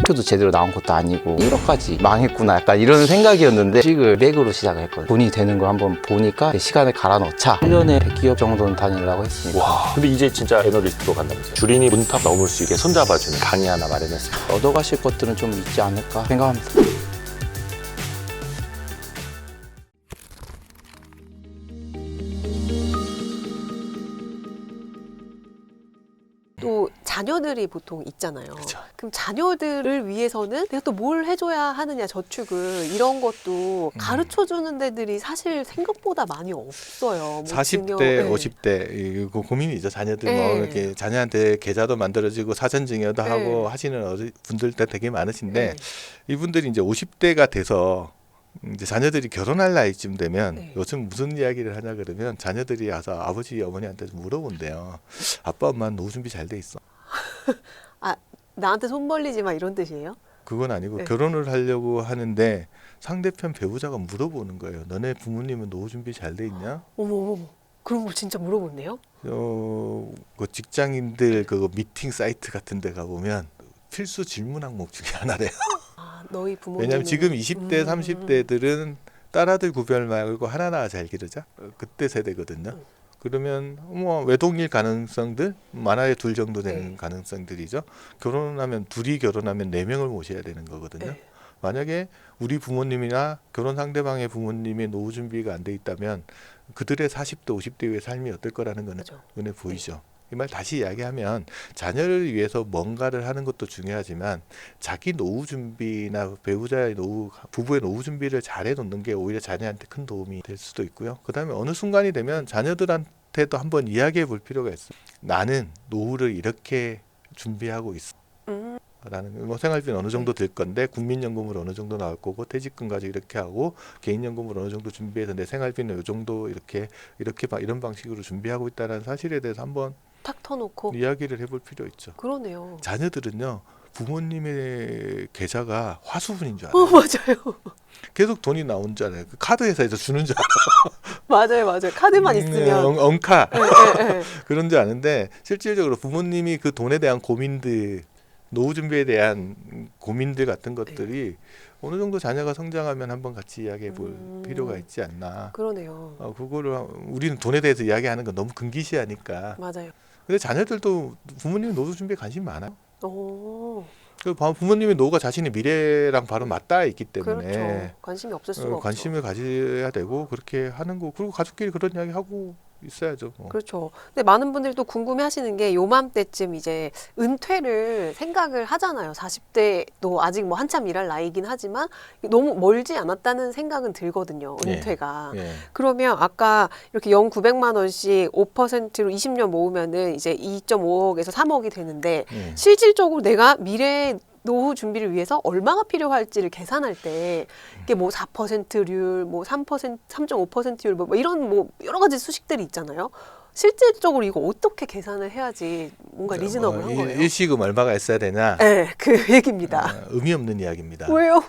학교도 제대로 나온 것도 아니고 1억까지 망했구나 약간 이런 생각이었는데 주식을 맥으로 시작을 했거든요. 돈이 되는 걸 한번 보니까 시간을 갈아 넣자 1년에 100기업 정도는 다니려고 했습니다. 와, 근데 이제 진짜 애널리스트로 간다면서요. 주린이 문탑 넘을 수 있게 손잡아주는 강의 하나 마련했습니다. 얻어가실 것들은 좀 있지 않을까 생각합니다. 또 자녀들이 보통 있잖아요. 그쵸. 그럼 자녀들을 위해서는 내가 또 뭘 해줘야 하느냐, 저축을 이런 것도 가르쳐 주는 데들이 사실 생각보다 많이 없어요. 뭐 40대, 네. 50대 이거 고민이죠. 자녀들 네. 뭐 이렇게 자녀한테 계좌도 만들어지고 사전 증여도 네. 하고 하시는 분들도 되게 많으신데 네. 이분들이 이제 50대가 돼서 이제 자녀들이 결혼할 나이쯤 되면 네. 요즘 무슨 이야기를 하냐 그러면 자녀들이 와서 아버지 어머니한테 물어본대요. 아빠 엄마는 노후 준비 잘 돼 있어? 아, 나한테 손 벌리지 마 이런 뜻이에요? 그건 아니고 네. 결혼을 하려고 하는데 상대편 배우자가 물어보는 거예요. 너네 부모님은 노후 준비 잘 돼 있냐? 어머, 그런 걸 진짜 물어보네요? 그 직장인들 그 미팅 사이트 같은 데 가보면 필수 질문 항목 중에 하나래요. 아, 너희 부모님. 왜냐하면 지금 20대, 30대들은 딸아들 구별 말고 하나 낳아 잘 기르자. 그때 세대거든요. 그러면 뭐 외동일 가능성들 많아야 둘 정도 되는 네. 가능성들이죠. 결혼하면 둘이 결혼하면 4명을 모셔야 되는 거거든요. 네. 만약에 우리 부모님이나 결혼 상대방의 부모님의 노후 준비가 안 돼 있다면 그들의 40대, 50대의 삶이 어떨 거라는 거는 그렇죠. 눈에 보이죠. 이 말 다시 이야기하면 자녀를 위해서 뭔가를 하는 것도 중요하지만 자기 노후 준비나 배우자의 노후, 부부의 노후 준비를 잘해 놓는 게 오히려 자녀한테 큰 도움이 될 수도 있고요. 그다음에 어느 순간이 되면 자녀들한테도 한번 이야기해 볼 필요가 있어요. 나는 노후를 이렇게 준비하고 있어. 라는 뭐 생활비는 어느 정도 들 건데 국민연금으로 어느 정도 나올 거고 퇴직금 가지고 이렇게 하고 개인연금으로 어느 정도 준비해서 내 생활비는 이 정도 이렇게 이런 방식으로 준비하고 있다는 사실에 대해서 한번 탁 터놓고. 이야기를 해볼 필요 있죠. 그러네요. 자녀들은요 부모님의 계좌가 화수분인 줄 알아요. 맞아요. 계속 돈이 나온 줄 알아요. 그 카드 회사에서 주는 줄 맞아요. 카드만 알아요. 있으면. 엉카 네. 그런 줄 아는데 실질적으로 부모님이 그 돈에 대한 고민들, 노후 준비에 대한 고민들 같은 것들이 어느 정도 자녀가 성장하면 한번 같이 이야기해 볼 필요가 있지 않나. 그러네요. 그거를 우리는 돈에 대해서 이야기하는 건 너무 금기시하니까. 맞아요. 근데 자녀들도 부모님 노후 준비에 관심이 많아요. 오, 그 부모님의 노후가 자신의 미래랑 바로 맞닿아 있기 때문에 그렇죠. 관심이 없을 수가 없죠. 관심을 가져야 되고 그렇게 하는 거. 그리고 가족끼리 그런 이야기 하고 있어야죠. 뭐. 그렇죠. 근데 많은 분들이 또 궁금해하시는 게 요맘때쯤 이제 은퇴를 생각을 하잖아요. 40대도 아직 뭐 한참 일할 나이긴 하지만 너무 멀지 않았다는 생각은 들거든요. 은퇴가. 예. 그러면 아까 이렇게 연 900만 원씩 5%로 20년 모으면은 이제 2.5억에서 3억이 되는데 예. 실질적으로 내가 미래 노후 준비를 위해서 얼마가 필요할지를 계산할 때 이게 뭐 4%율, 뭐 3%, 3.5%율 뭐 이런 뭐 여러 가지 수식들이 있잖아요. 실질적으로 이거 어떻게 계산을 해야지 뭔가 리즈너블한 거예요? 일시금 얼마가 있어야 되냐? 네, 그 얘기입니다. 의미 없는 이야기입니다. 왜요?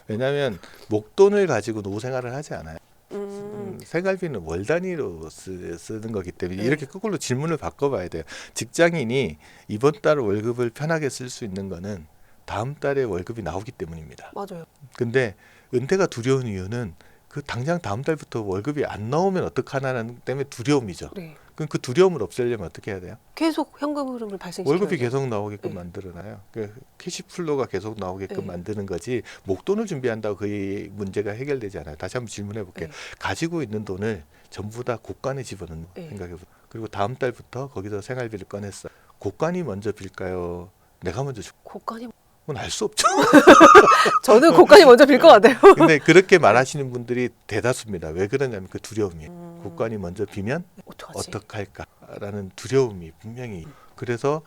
왜냐하면 목돈을 가지고 노후 생활을 하지 않아요. 음, 생활비는 월 단위로 쓰는 거기 때문에 네. 이렇게 거꾸로 질문을 바꿔봐야 돼요. 직장인이 이번 달 월급을 편하게 쓸 수 있는 거는 다음 달에 월급이 나오기 때문입니다. 맞아요. 근데 은퇴가 두려운 이유는 그 당장 다음 달부터 월급이 안 나오면 어떡하나는 때문에 두려움이죠. 네. 그럼 그 두려움을 없애려면 어떻게 해야 돼요? 계속 현금 흐름을 발생시켜요. 월급이 계속 나오게끔 네. 만들어놔요. 그 캐시플로가 계속 나오게끔 네. 만드는 거지 목돈을 준비한다고 그 문제가 해결되지 않아요. 다시 한번 질문해 볼게요. 네. 가지고 있는 돈을 전부 다 곳간에 집어넣는 네. 생각해보세요. 그리고 다음 달부터 거기서 생활비를 꺼냈어. 곳간이 먼저 빌까요? 내가 먼저 줄까? 고간이 그건 알 수 없죠. 저는 고간이 먼저 빌 것 같아요. 근데 그렇게 말하시는 분들이 대다수입니다. 왜 그러냐면 그 두려움이에요. 곳간이 먼저 비면 어떡하지? 어떡할까라는 두려움이 분명히. 그래서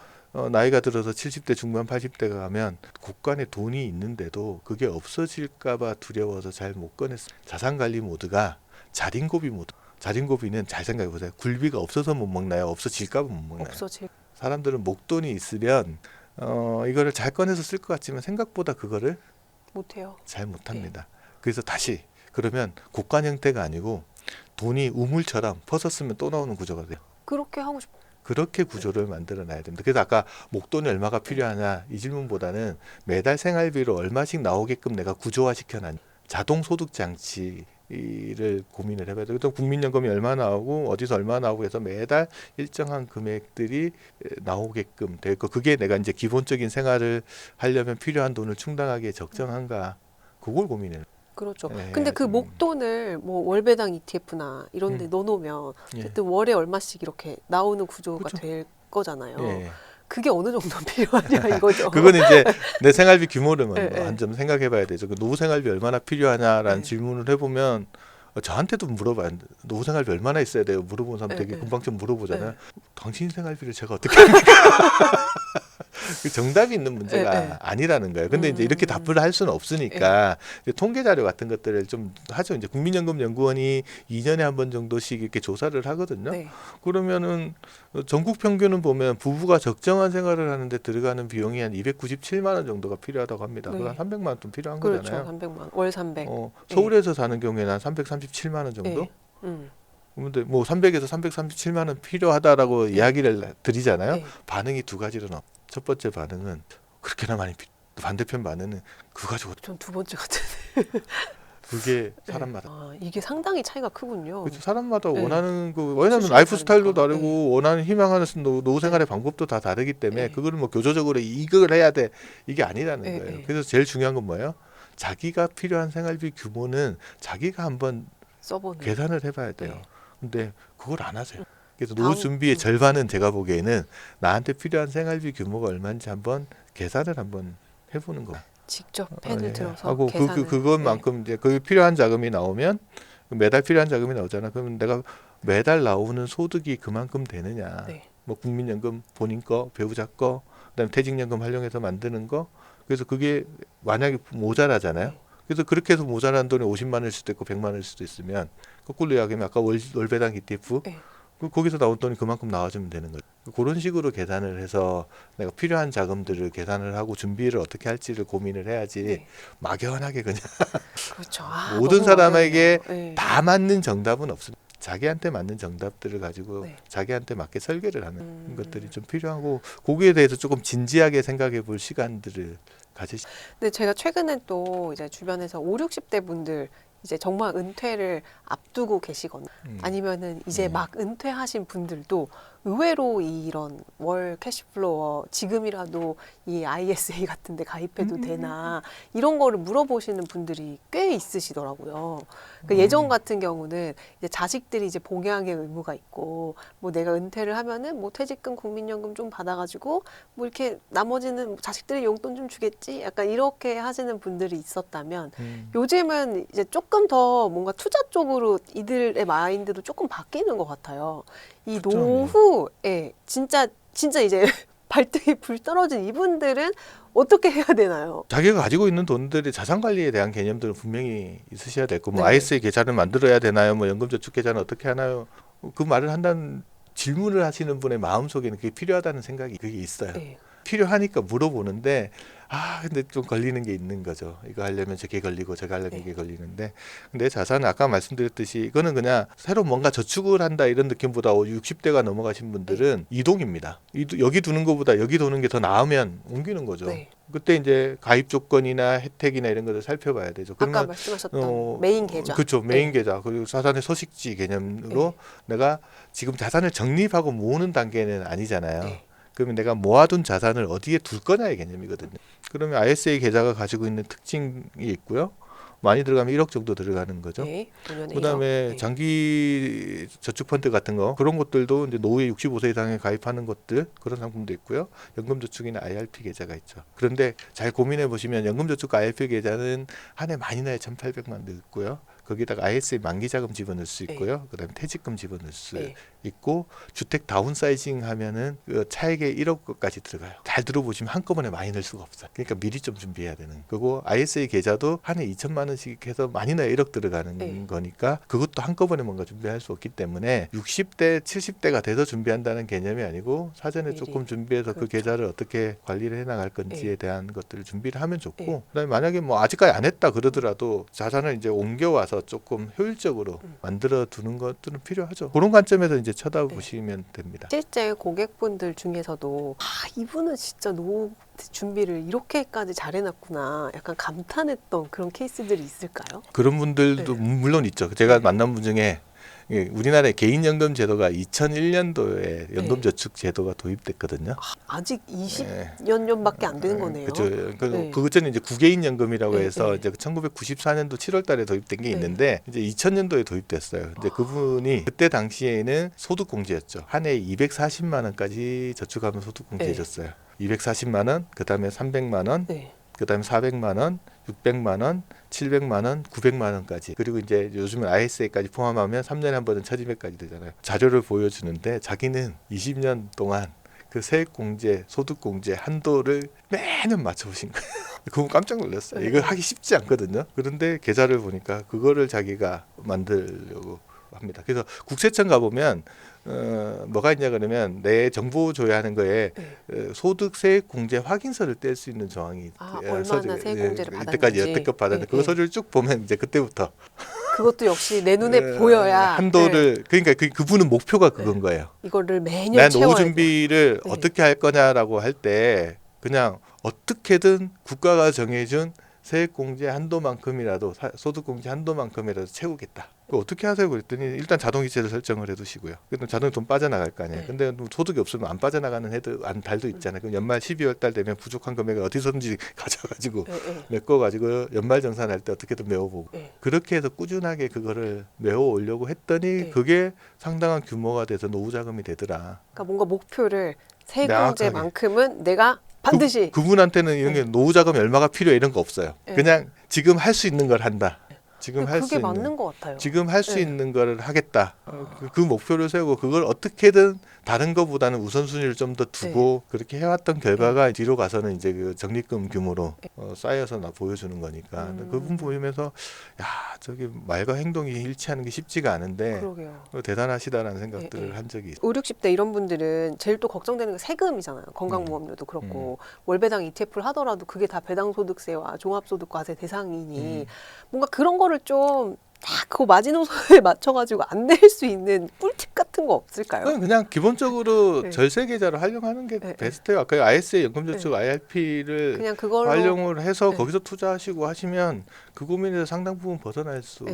나이가 들어서 70대 중반 80대가 가면 곳간에 돈이 있는데도 그게 없어질까봐 두려워서 잘 못 꺼냈어요. 자산관리 모드가 자린고비 모드. 자린고비는 잘 생각해 보세요. 굴비가 없어서 못 먹나요? 없어질까봐 못 먹나요? 없어질. 사람들은 목돈이 있으면 이거를 잘 꺼내서 쓸 것 같지만 생각보다 그거를 못해요. 잘 못합니다. 그래서 다시 그러면 곳간 형태가 아니고 돈이 우물처럼 퍼서 쓰면 또 나오는 구조가 돼요. 그렇게 하고 싶어. 그렇게 구조를 만들어 놔야 됩니다. 그래서 아까 목돈이 얼마가 필요하냐 이 질문보다는 매달 생활비로 얼마씩 나오게끔 내가 구조화 시켜놨냐. 자동 소득 장치를 고민을 해봐야 돼요. 국민연금이 얼마 나오고 어디서 얼마 나오고 해서 매달 일정한 금액들이 나오게끔 되고 그게 내가 이제 기본적인 생활을 하려면 필요한 돈을 충당하기에 적정한가 그걸 고민해요. 그렇죠. 네, 근데 그 좀- 목돈을 뭐 월배당 ETF나 이런 데 넣어놓으면 예. 어쨌든 월에 얼마씩 이렇게 나오는 구조가 그렇죠. 될 거잖아요. 예. 그게 어느 정도 필요하냐 이거죠. 그거는 이제 내 생활비 규모를 예, 예. 한 점 생각해봐야 되죠. 그 노후 생활비 얼마나 필요하냐라는 예. 질문을 해보면 저한테도 물어봐요. 노후 생활비 얼마나 있어야 돼요? 물어보는 사람 예, 되게 예. 금방 좀 물어보잖아요. 예. 당신 생활비를 제가 어떻게 합니까? 그 정답이 있는 문제가 예, 예. 아니라는 거예요. 근데 이제 이렇게 답을 할 수는 없으니까 이제 통계 자료 같은 것들을 좀 하죠. 이제 국민연금연구원이 2년에 한 번 정도씩 이렇게 조사를 하거든요. 네. 그러면은 전국 평균은 보면 부부가 적정한 생활을 하는데 들어가는 비용이 한 297만 원 정도가 필요하다고 합니다. 네. 그거 한 300만 원 돈 필요한 그렇죠. 거잖아요. 300만 원. 월 300. 서울에서 사는 경우에는 한 337만 원 정도. 예. 근데 뭐 300에서 337만 원 필요하다라고 이야기를 드리잖아요. 예. 반응이 두 가지로 나와. 첫 번째 반응은 그렇게나 많이 반대편 반응은 그거 가지고 전 두 번째 같은데. 그게 사람마다 아, 이게 상당히 차이가 크군요. 그렇죠. 사람마다 네. 원하는 그 왜냐하면 수준이 라이프 스타일도 다르니까. 다르고 원하는 희망하는 노후 생활의 방법도 다 다르기 때문에 네. 그거를 뭐 교조적으로 이걸 해야 돼 이게 아니라는 네, 거예요. 네. 그래서 제일 중요한 건 뭐예요? 자기가 필요한 생활비 규모는 자기가 한번 써보는. 계산을 해봐야 돼요. 네. 근데 그걸 안 하세요. 그래서 다음- 노후 준비의 절반은 제가 보기에는 나한테 필요한 생활비 규모가 얼마인지 한번 계산을 한번 해보는 거. 직접 펜을 예. 들어서 하고 계산을. 그것만큼 이제 그 필요한 자금이 나오면 매달 필요한 자금이 나오잖아. 그러면 내가 매달 나오는 소득이 그만큼 되느냐. 네. 뭐 국민연금 본인 거, 배우자 거, 그다음에 퇴직연금 활용해서 만드는 거. 그래서 그게 만약에 모자라잖아요. 네. 그래서 그렇게 해서 모자란 돈이 50만 원일 수도 있고 100만 원일 수도 있으면 거꾸로 이야기하면 아까 월배당 ETF 네. 거기서 나온 돈이 그만큼 나와주면 되는 거죠. 그런 식으로 계산을 해서 내가 필요한 자금들을 계산을 하고 준비를 어떻게 할지를 고민을 해야지 네. 막연하게 그냥 그렇죠. 아, 모든 너무 사람에게 어렵네요. 네. 다 맞는 정답은 없습니다. 자기한테 맞는 정답들을 가지고 네. 자기한테 맞게 설계를 하는 것들이 좀 필요하고 거기에 대해서 조금 진지하게 생각해 볼 시간들을 가지시. 근데 제가 최근에 또 이제 주변에서 5, 60대 분들 이제 정말 은퇴를 앞두고 계시거나 아니면은 이제 막 은퇴하신 분들도 의외로 이런 월 캐시플로어 지금이라도 이 ISA 같은 데 가입해도 되나 이런 거를 물어보시는 분들이 꽤 있으시더라고요. 그러니까 예전 같은 경우는 이제 자식들이 이제 봉양의 의무가 있고 뭐 내가 은퇴를 하면은 뭐 퇴직금 국민연금 좀 받아가지고 뭐 이렇게 나머지는 자식들의 용돈 좀 주겠지 약간 이렇게 하시는 분들이 있었다면 요즘은 이제 조금 더 뭔가 투자 쪽으로 이들의 마인드도 조금 바뀌는 것 같아요. 이 그렇죠. 노후에 진짜 이제 발등에 불 떨어진 이분들은 어떻게 해야 되나요? 자기가 가지고 있는 돈들이 자산 관리에 대한 개념들은 분명히 있으셔야 되고 뭐 네. ISA 계좌를 만들어야 되나요? 뭐 연금저축 계좌는 어떻게 하나요? 그 말을 한다는 질문을 하시는 분의 마음 속에는 그게 필요하다는 생각이 그게 있어요. 네. 필요하니까 물어보는데 근데 좀 걸리는 게 있는 거죠. 이거 하려면 저게 걸리고 저거 하려면 네. 이게 걸리는데 근데 자산은 아까 말씀드렸듯이 이거는 그냥 새로 뭔가 저축을 한다 이런 느낌보다 60대가 넘어가신 분들은 이동입니다. 여기 두는 것보다 여기 두는 게 더 나으면 옮기는 거죠. 네. 그때 이제 가입 조건이나 혜택이나 이런 것을 살펴봐야 되죠. 아까 그러면 말씀하셨던 메인 계좌. 그렇죠. 메인 네. 계좌 그리고 자산의 서식지 개념으로 네. 내가 지금 자산을 적립하고 모으는 단계는 아니잖아요. 네. 그러면 내가 모아둔 자산을 어디에 둘 거냐의 개념이거든요. 그러면 ISA 계좌가 가지고 있는 특징이 있고요. 많이 들어가면 1억 정도 들어가는 거죠. 네. 5년에 그다음에 1억. 장기 저축 펀드 같은 거 그런 것들도 이제 노후에 65세 이상에 가입하는 것들 그런 상품도 있고요. 연금 저축이나 IRP 계좌가 있죠. 그런데 잘 고민해 보시면 연금 저축 IRP 계좌는 한 해 많이 나야 1,800만 넣고요. 거기다가 ISA 만기 자금 집어넣을 수 있고요. 그다음에 퇴직금 집어넣을 수 네. 있고 주택 다운사이징 하면은 그 차액의 1억까지 들어가요. 잘 들어보시면 한꺼번에 많이 넣을 수가 없어요. 그러니까 미리 좀 준비해야 되는. 그리고 ISA 계좌도 한 해 2천만 원씩 해서 많이 넣어야 1억 들어가는 네. 거니까 그것도 한꺼번에 뭔가 준비할 수 없기 때문에 60대, 70대가 돼서 준비한다는 개념이 아니고 사전에 미리. 조금 준비해서 그 그렇죠. 계좌를 어떻게 관리를 해나갈 건지에 네. 대한 것들을 준비를 하면 좋고 네. 그다음에 만약에 뭐 아직까지 안 했다 그러더라도 자산을 이제 옮겨와서 해서 조금 효율적으로 만들어 두는 것들은 필요하죠. 그런 관점에서 이제 쳐다보시면 됩니다. 실제 고객분들 중에서도 이분은 진짜 노후 준비를 이렇게까지 잘해놨구나 약간 감탄했던 그런 케이스들이 있을까요? 그런 분들도 물론 있죠. 제가 만난 분 중에 우리나라의 개인연금 제도가 2001년도에 연금저축 제도가 도입됐거든요. 아직 20여 년밖에 안 되는 거네요. 그렇죠. 그것은 이제 구개인연금이라고 해서 네. 이제 1994년도 7월달에 도입된 게 있는데 이제 2000년도에 도입됐어요. 근데 그분이 그때 당시에는 소득공제였죠. 한 해에 240만 원까지 저축하면 소득공제해줬어요. 240만 원, 그다음에 300만 원, 네. 그다음에 400만 원, 600만 원, 700만 원, 900만 원까지. 그리고 이제 요즘은 ISA까지 포함하면 3년에 한 번은 1200까지 되잖아요. 자료를 보여주는데 자기는 20년 동안 그 세액공제, 소득공제 한도를 매년 맞춰보신 거예요. 그거 깜짝 놀랐어요. 이거 하기 쉽지 않거든요. 그런데 계좌를 보니까 그거를 자기가 만들려고 합니다. 그래서 국세청 가보면 뭐가 있냐 그러면 내 정보 줘야 하는 거에 소득세액 공제 확인서를 뗄 수 있는 조항이 얼마나 세액 공제를 받았는지 이때까지 여태껏 받았는데 그 서류를 쭉 보면 이제 그때부터 그것도 역시 내 눈에 보여야 한도를 그러니까 그분은 목표가 그건 거예요. 이거를 매년 난 채워야 노후 준비를 네. 어떻게 할 거냐라고 할 때 그냥 어떻게든 국가가 정해준 세액공제 한도만큼이라도 소득공제 한도만큼이라도 채우겠다. 그거 어떻게 하세요? 그랬더니 일단 자동이체를 설정을 해두시고요. 그럼 자동이 돈 빠져나갈 거 아니에요. 네. 근데 소득이 없으면 안 빠져나가는 달도 있잖아요. 그럼 연말 12월 달 되면 부족한 금액을 어디서든지 가져가지고 메꿔가지고 연말 정산할 때 어떻게든 메워보고 그렇게 해서 꾸준하게 그거를 메워오려고 했더니 그게 상당한 규모가 돼서 노후 자금이 되더라. 그러니까 뭔가 목표를 세액 명확하게. 공제만큼은 내가 반드시 그분한테는 이런 게 노후 자금 얼마가 필요해 이런 거 없어요. 네. 그냥 지금 할 수 있는 걸 한다. 지금 할 수 그게 있는 맞는 것 같아요. 지금 할 수 네. 있는 걸 하겠다. 그 목표를 세우고 그걸 어떻게든 다른 것보다는 우선순위를 좀 더 두고 그렇게 해왔던 결과가 뒤로 가서는 이제 그 적립금 규모로 쌓여서 보여주는 거니까 그분 보면서 야 저기 말과 행동이 일치하는 게 쉽지가 않은데 그러게요. 대단하시다라는 생각들을 한 적이 있어요. 5, 60대 이런 분들은 제일 또 걱정되는 게 세금이잖아요. 건강보험료도 그렇고 월배당 ETF를 하더라도 그게 다 배당소득세와 종합소득과세 대상이니 뭔가 그런 거를 좀 딱 그 마지노선에 맞춰가지고 안 낼 수 있는 꿀팁 같은 거 없을까요? 그냥 기본적으로 네. 절세 계좌를 활용하는 게 네. 베스트예요. 아까 ISA 연금저축 IRP를 그냥 그걸로 활용을 해서 네. 거기서 투자하시고 하시면 그 고민에서 상당 부분 벗어날 수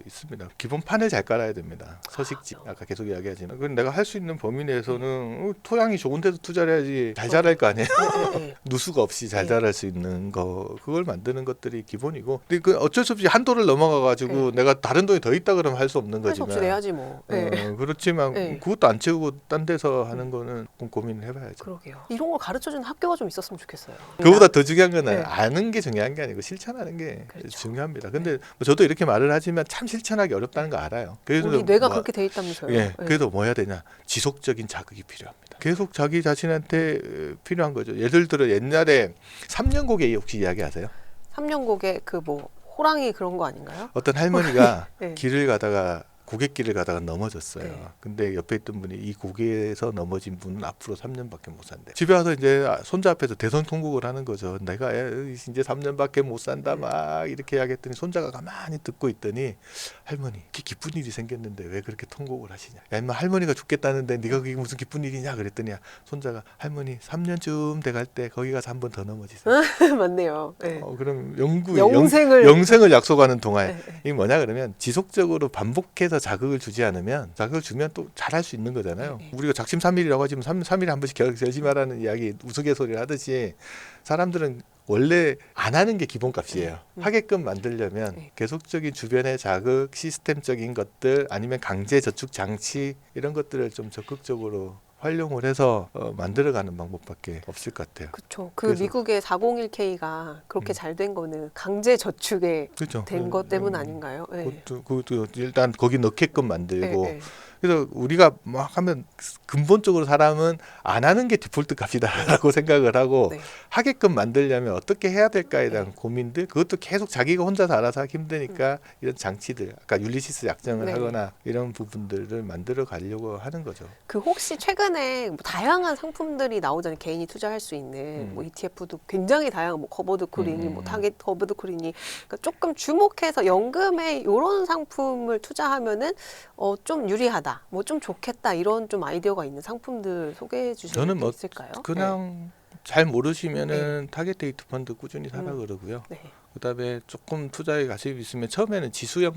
있습니다. 기본 판을 잘 깔아야 됩니다. 서식지 아까 계속 이야기하지만 그건 내가 할 수 있는 범위 내에서는 토양이 좋은 데서 투자를 해야지 잘 자랄 거 아니에요. 누수가 없이 잘 자랄 수 있는 거 그걸 만드는 것들이 기본이고 근데 그 어쩔 수 없이 한도를 넘어가 가지고 내가 다른 돈이 더 있다 그러면 할 수 없는 할 수 거지만 없이 내야지 뭐. 그렇지만 네. 그것도 안 채우고 딴 데서 하는 거는 고민을 해봐야죠. 그러게요. 이런 걸 가르쳐주는 학교가 좀 있었으면 좋겠어요. 그보다 더 중요한 건 네. 아는 게 중요한 게 아니고 실천하는 게 그렇죠. 중요합니다. 근데 뭐 저도 이렇게 말을 하지만 참 실천하기 어렵다는 거 알아요. 그래서 우리 뇌가 뭐, 그렇게 돼 있다면서요. 예, 네. 그래도 뭐 해야 되냐? 지속적인 자극이 필요합니다. 계속 자기 자신한테 필요한 거죠. 예를 들어 옛날에 3년 고개 혹시 이야기하세요? 3년곡에 그 뭐 호랑이 그런 거 아닌가요? 어떤 할머니가 네. 길을 가다가 고갯길을 가다가 넘어졌어요. 네. 근데 옆에 있던 분이 이 고개에서 넘어진 분은 앞으로 3년밖에 못 산대. 집에 와서 이제 손자 앞에서 대성통곡을 하는 거죠. 내가 이제 3년밖에 못 산다 막 이렇게 이야기했더니 손자가 가만히 듣고 있더니 할머니 이렇게 기쁜 일이 생겼는데 왜 그렇게 통곡을 하시냐. 야 임마 할머니가 죽겠다는데 네가 그게 무슨 기쁜 일이냐 그랬더니 손자가 할머니 3년쯤 돼갈 때 거기 가서 한 번 더 넘어지세요. 맞네요. 네. 그럼 영생을 약속하는 동안 네. 이게 뭐냐 그러면 지속적으로 반복해서 자극을 주지 않으면 자극을 주면 또 잘할 수 있는 거잖아요. 네. 우리가 작심삼일이라고 하지만 3일에 한 번씩 결심하라는 이야기 우스갯소리를 하듯이 사람들은 원래 안 하는 게 기본값이에요. 하게끔 만들려면 네. 계속적인 주변의 자극, 시스템적인 것들 아니면 강제 저축 장치 이런 것들을 좀 적극적으로 활용을 해서 만들어가는 방법밖에 없을 것 같아요. 그렇죠. 그 그래서- 미국의 401k가 그렇게 잘 된 거는 강제 저축에 그렇죠. 된 것 때문 아닌가요? 네. 그것도 일단 거기 넣게끔 만들고 네, 네. 그래서 우리가 막 하면 근본적으로 사람은 안 하는 게 디폴트 값이다라고 생각을 하고 네. 하게끔 만들려면 어떻게 해야 될까에 대한 고민들, 그것도 계속 자기가 혼자서 알아서 하기 힘드니까 이런 장치들, 아까 율리시스 약정을 네. 하거나 이런 부분들을 만들어 가려고 하는 거죠. 그 혹시 최근에 뭐 다양한 상품들이 나오잖아요. 개인이 투자할 수 있는 뭐 ETF도 굉장히 다양한 뭐 거버드 콜이니 뭐 타겟 거버드 콜이니 그러니까 조금 주목해서 연금에 이런 상품을 투자하면은 좀 유리하다, 뭐 좀 좋겠다 이런 좀 아이디어가 있는 상품들 소개해 주실 수 저는 뭐 있을까요? 그냥 잘 모르시면은 타겟 데이트 펀드 꾸준히 사라 그러고요. 네. 그다음에 조금 투자에 관심이 있으면 처음에는 지수형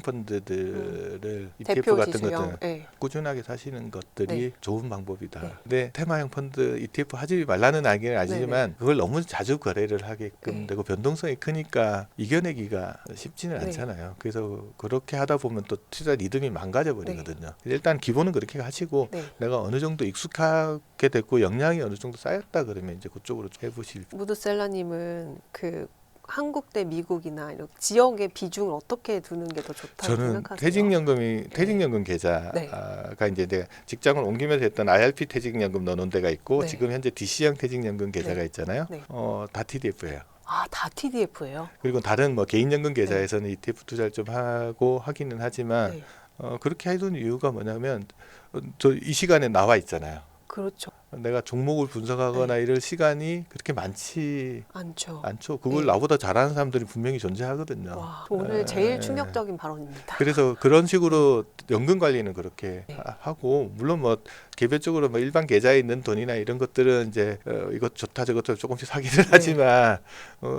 펀드들을 ETF 대표 같은 지수형. 것들 네. 꾸준하게 사시는 것들이 네. 좋은 방법이다. 네. 근데 테마형 펀드 ETF 하지 말라는 아기는 아니지만 그걸 너무 자주 거래를 하게끔 네. 되고 변동성이 크니까 이겨내기가 쉽지는 네. 않잖아요. 그래서 그렇게 하다 보면 또 투자 리듬이 망가져 버리거든요. 일단 기본은 그렇게 하시고 네. 내가 어느 정도 익숙하게 됐고 역량이 어느 정도 쌓였다 그러면 이제 그쪽으로 해보실. 무드셀러님은 그 한국 대 미국이나 이런 지역의 비중을 어떻게 두는 게 더 좋다고 저는 생각하세요? 퇴직연금 계좌가 네. 이제 내가 직장을 옮기면서 했던 IRP 퇴직연금 넣어놓은 데가 있고 네. 지금 현재 DC형 퇴직연금 계좌가 네. 있잖아요. 네. 다 TDF예요. 아, 다 TDF예요? 그리고 다른 뭐 개인연금 계좌에서는 ETF 투자를 좀 하고 하기는 하지만 네. 그렇게 해둔 이유가 뭐냐면 저 이 시간에 나와 있잖아요. 그렇죠. 내가 종목을 분석하거나 이럴 시간이 그렇게 많지 않죠. 않죠. 그걸 네. 나보다 잘하는 사람들이 분명히 존재하거든요. 와, 오늘 제일 충격적인 발언입니다. 그래서 그런 식으로 연금 관리는 그렇게 네. 하고 물론 뭐 개별적으로 뭐 일반 계좌에 있는 돈이나 이런 것들은 이제 이것 좋다 저것 조금씩 사기를 네. 하지만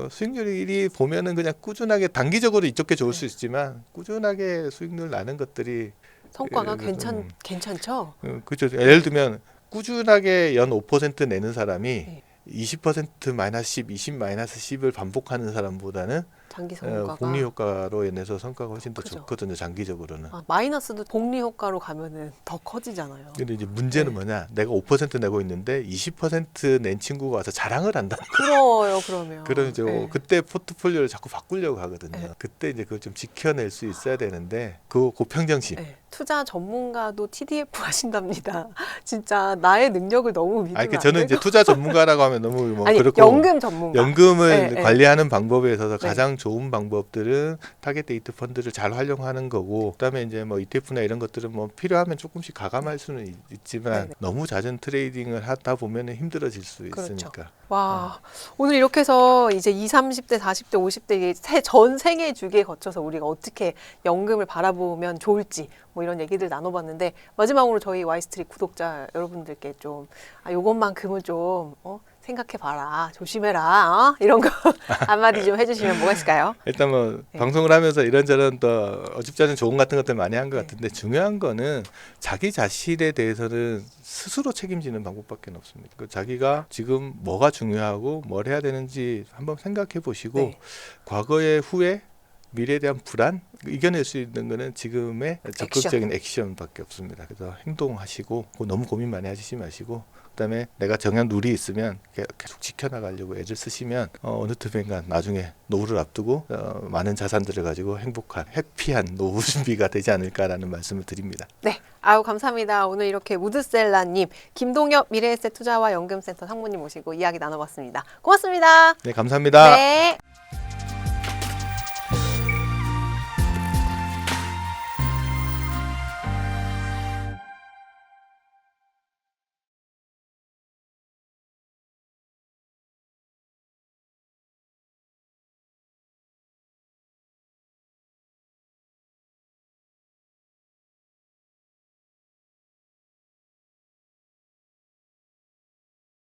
수익률이 보면은 그냥 꾸준하게 단기적으로 이쪽 게 좋을 네. 수 있지만 꾸준하게 수익률 나는 것들이 성과가 음. 괜찮죠? 그렇죠. 예를 들면 꾸준하게 연 5% 내는 사람이 네. 20% 마이너스 10, 20 마이너스 10을 반복하는 사람보다는 장기 성과가 복리 효과로 인해서 성과가 훨씬 더 그죠. 좋거든요. 장기적으로는. 마이너스도 복리 효과로 가면은 더 커지잖아요. 근데 이제 문제는 네. 뭐냐? 내가 5% 내고 있는데 20%낸 친구가 와서 자랑을 한다. 부러워요, 그러면. 그럼 이제 네. 그때 포트폴리오를 자꾸 바꾸려고 하거든요. 네. 그때 이제 그걸 좀 지켜낼 수 있어야 되는데 그 고평정심. 네. 투자 전문가도 TDF 하신답니다. 진짜 나의 능력을 너무 믿으면 아니, 안 저는 되고. 이제 투자 전문가라고 하면 너무 뭐 아니, 그렇고 연금 전문가. 연금을 네, 관리하는 방법에 있어서 네. 가장 좋은 방법들은 타겟 데이트 펀드를 잘 활용하는 거고 그다음에 이제 뭐 ETF나 이런 것들은 뭐 필요하면 조금씩 가감할 수는 있지만 네, 네. 너무 잦은 트레이딩을 하다 보면 힘들어질 수 그렇죠. 있으니까. 와, 오늘 이렇게 해서 이제 20, 30대, 40대, 50대 전 생애 주기에 거쳐서 우리가 어떻게 연금을 바라보면 좋을지 뭐 이런 얘기들 나눠봤는데 마지막으로 저희 와이스트릿 구독자 여러분들께 좀 요것만큼은 좀 생각해봐라, 조심해라, 이런 거 한마디 좀 해주시면 뭐가 있을까요? 일단 뭐 네. 방송을 하면서 이런저런 또 어줍지 않은 조언 같은 것들 많이 한 것 네. 같은데 중요한 거는 자기 자신에 대해서는 스스로 책임지는 방법밖에 없습니다. 그 자기가 지금 뭐가 중요하고 뭘 해야 되는지 한번 생각해 보시고 네. 과거의 후회 미래에 대한 불안 이겨낼 수 있는 거는 지금의 적극적인 액션밖에 없습니다. 그래서 행동하시고 너무 고민 많이 하시지 마시고 그다음에 내가 정한 룰이 있으면 계속 지켜나가려고 애를 쓰시면 어느 틈엔가 나중에 노후를 앞두고 많은 자산들을 가지고 행복한 해피한 노후 준비가 되지 않을까라는 말씀을 드립니다. 네, 아유 감사합니다. 오늘 이렇게 무드셀라님, 김동엽 미래에셋 투자와 연금센터 상무님 모시고 이야기 나눠봤습니다. 고맙습니다. 네, 감사합니다. 네.